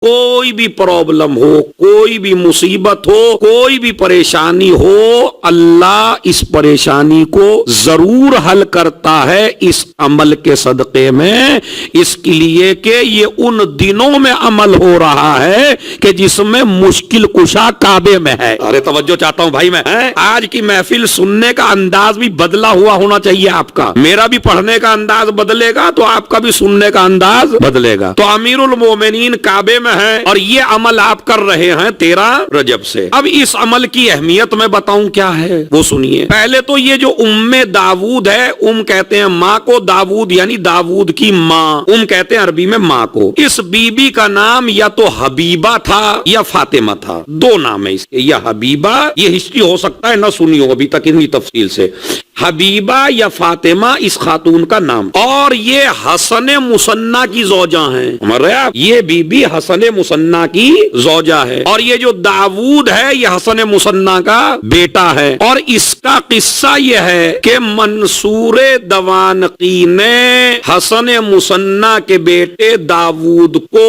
कोई भी प्रॉब्लम हो, कोई भी मुसीबत हो, कोई भी परेशानी हो, अल्लाह इस परेशानी को जरूर हल करता है इस अमल के सदक़े में, इसके लिए कि ये उन दिनों में अमल हो रहा है कि जिसमें मुश्किल कुशा काबे में है। अरे तवज्जो चाहता हूं भाई मैं, आज की महफिल सुनने का अंदाज भी बदला हुआ होना चाहिए आपका। मेरा भी पढ़ने का अंदाज बदलेगा तो आपका भी सुनने का अंदाज बदलेगा। तो अमीरुल मोमिनीन काबे में है और ये अमल आप कर रहे हैं 13 रजब से। अब इस अमल की अहमियत मैं बताऊं क्या है वो सुनिए। पहले तो ये जो उम्मे दाऊद है, कहते हैं माँ को, दाऊद यानी दाऊद की माँ, कहते हैं अरबी में माँ को। इस बीबी का नाम या तो हबीबा था या फातिमा था, दो नाम है इसके। या हबीबा, ये हिस्ट्री हो सकता है ना सुनी हो अभी तक इतनी तफसील से, हबीबा या फातिमा इस खातून का नाम। और ये हसन मुसन्ना की जोजा है, समझ रहे आप, ये बीबी हसन मुसन्ना की जोजा है। और ये जो दाऊद है ये हसन मुसन्ना का बेटा है। और इसका किस्सा ये है कि मंसूर दवानकी ने हसन मुसन्ना के बेटे दाऊद को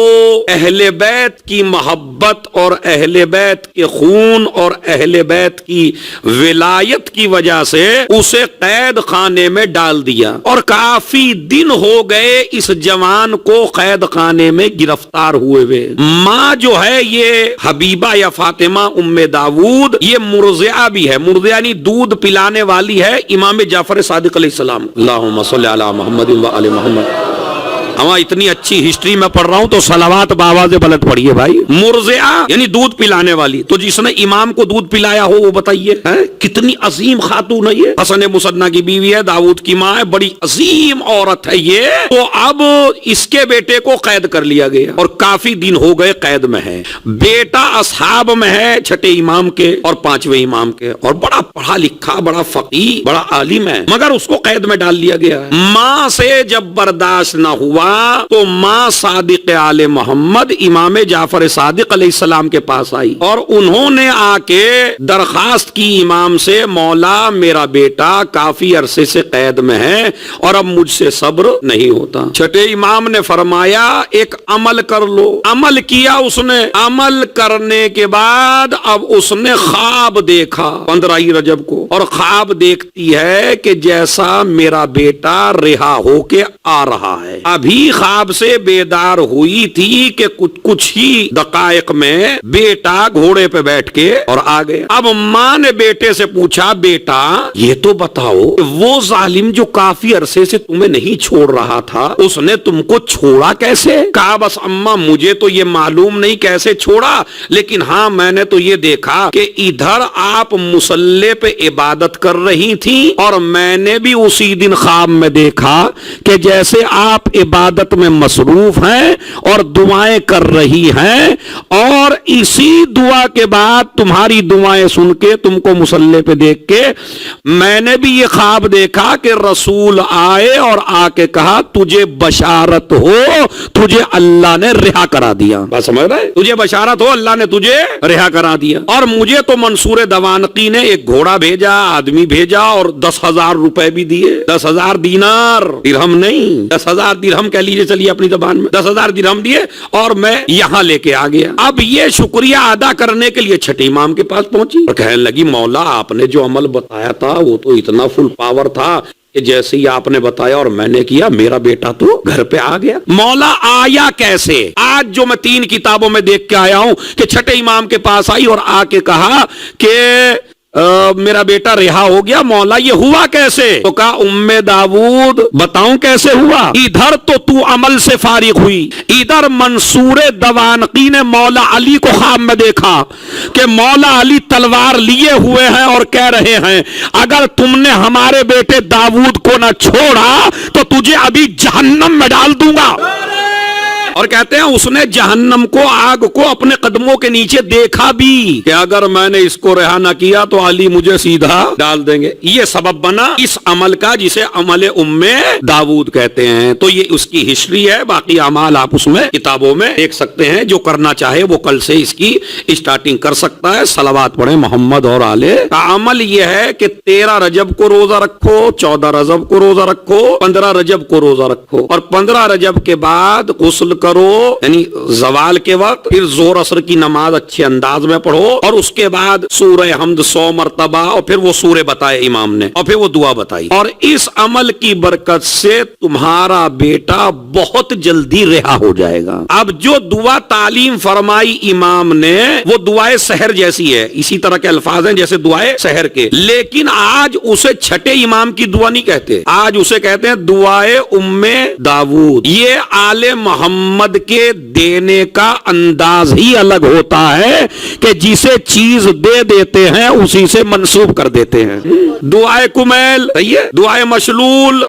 अहले बैत की मोहब्बत और अहले बैत के खून और अहले बैत की विलायत की वजह से उसे कैद खाने में डाल दिया। और काफी दिन हो गए इस जवान को कैद खाने में गिरफ्तार हुए हुए। माँ जो है ये हबीबा या फातिमा उम्मे दाऊद, ये मुर्ज़िया भी है। मुर्ज़िया यानी दूध पिलाने वाली है इमाम जाफर सादिक अलैहिस्सलाम। अल्लाहुम्मा सल्ली अला मुहम्मद व आले मुहम्मद। हमारा इतनी अच्छी हिस्ट्री में पढ़ रहा हूं तो सलावात बाबा से पलट पड़िए भाई। मुर्ज़िया यानी दूध पिलाने वाली। तो जिसने इमाम को दूध पिलाया हो वो बताइए कितनी अजीम खातून है ये। हसन मुसन्ना की बीवी है, दाऊद की माँ है, बड़ी अजीम औरत है ये। तो अब इसके बेटे को कैद कर लिया गया और काफी दिन हो गए कैद में है। बेटा असहाब में है, छठे इमाम के और पांचवें इमाम के, और बड़ा पढ़ा लिखा, बड़ा फकीह, बड़ा आलिम है, मगर उसको कैद में डाल लिया गया। माँ से जब बर्दाश्त न हुआ तो माँ सादिक आले मोहम्मद इमाम जाफर सादिक अलैहिस्सलाम के पास आई और उन्होंने आके दरखास्त की इमाम से, मौला मेरा बेटा काफी अरसे से कैद में है और अब मुझसे सब्र नहीं होता। छठे इमाम ने फरमाया एक अमल कर लो। अमल किया उसने। अमल करने के बाद अब उसने ख्वाब देखा 15 रजब को, और ख्वाब देखती है कि जैसा मेरा बेटा रिहा होके आ रहा है। अभी ख्वाब से बेदार हुई थी कि कुछ ही दकाइक में बेटा घोड़े पे बैठ के और आ गए। अब माँ ने बेटे से पूछा, बेटा ये तो बताओ वो जालिम जो काफी अरसे से तुम्हें नहीं छोड़ रहा था, उसने तुमको छोड़ा कैसे? कहा बस अम्मा मुझे तो ये मालूम नहीं कैसे छोड़ा, लेकिन हाँ मैंने तो ये देखा कि इधर आप मुसल्ले पे इबादत कर रही थी और मैंने भी उसी दिन ख्वाब में देखा कि जैसे आप इबादत में मसरूफ हैं और दुआएं कर रही हैं, और इसी दुआ के बाद तुम्हारी दुआएं सुन के, तुमको मुसल्ले पे देख के मैंने भी ये ख्वाब देखा कि रसूल आए और आके कहा तुझे बशारत हो, तुझे अल्लाह ने रिहा करा दिया। बस समझ रहे, तुझे बशारत हो, अल्लाह ने तुझे रिहा करा दिया। और मुझे तो मंसूर दवानकी ने एक घोड़ा भेजा, आदमी भेजा और 10,000 रुपए भी दिए। 10,000 दीनार, दिरहम नहीं, 10,000 दिरहम कह लीजिए चलिए अपनी जबान में, 10,000 दिरहम दिए और मैं यहां लेके आ गया। अब ये शुक्रिया अदा करने के लिए छठे इमाम के पास पहुंची और कहने लगी, मौला आपने जो अमल बताया था वो तो इतना फुल पावर था कि जैसे ही आपने बताया और मैंने किया, मेरा बेटा तो घर पे आ गया। मौला आया कैसे? आज जो मैं 3 किताबों में देख के आया हूं कि छठे इमाम के पास आई और आके कहा कि मेरा बेटा रिहा हो गया। मौला ये हुआ कैसे? तो कहा उम्मे दाऊद बताऊं कैसे हुआ। इधर तो तू अमल से फारिग हुई, इधर मंसूर दवानकी ने मौला अली को ख्वाब में देखा कि मौला अली तलवार लिए हुए हैं और कह रहे हैं अगर तुमने हमारे बेटे दाऊद को न छोड़ा तो तुझे अभी जहन्नम में डाल दूंगा। और कहते हैं उसने जहन्नम को, आग को अपने कदमों के नीचे देखा भी कि अगर मैंने इसको रिहा न किया तो अली मुझे सीधा डाल देंगे। ये सबब बना इस अमल का जिसे अमल उम्मे दाऊद कहते हैं। तो ये उसकी हिस्ट्री है, बाकी अमाल आप उसमें किताबों में देख सकते हैं। जो करना चाहे वो कल से इसकी स्टार्टिंग कर सकता है। सलावात पढ़े मोहम्मद और आले का। अमल यह है कि 13 रजब को रोजा रखो, 14 रजब को रोजा रखो, 15 रजब को रोजा रखो और 15 रजब के बाद गुस्ल کرو یعنی زوال کے وقت، پھر ظہر عصر کی نماز اچھے انداز میں پڑھو، اور اس کے بعد سورہ حمد 100 مرتبہ، اور پھر وہ سورہ بتائے امام نے، اور پھر وہ دعا بتائی، اور اس عمل کی برکت سے تمہارا بیٹا بہت جلدی رہا ہو جائے گا۔ اب جو دعا تعلیم فرمائی امام نے وہ دعائے سحر جیسی ہے، اسی طرح کے الفاظ ہیں جیسے دعائے سحر کے، لیکن آج اسے چھٹے امام کی دعا نہیں کہتے، آج اسے کہتے ہیں دعائے ام داؤد۔ یہ آل محمد کے دینے کا انداز ہی الگ ہوتا ہے کہ جسے چیز دے دیتے ہیں اسی سے منسوب کر دیتے ہیں۔ دعائے کمیل، دعائے مشلول،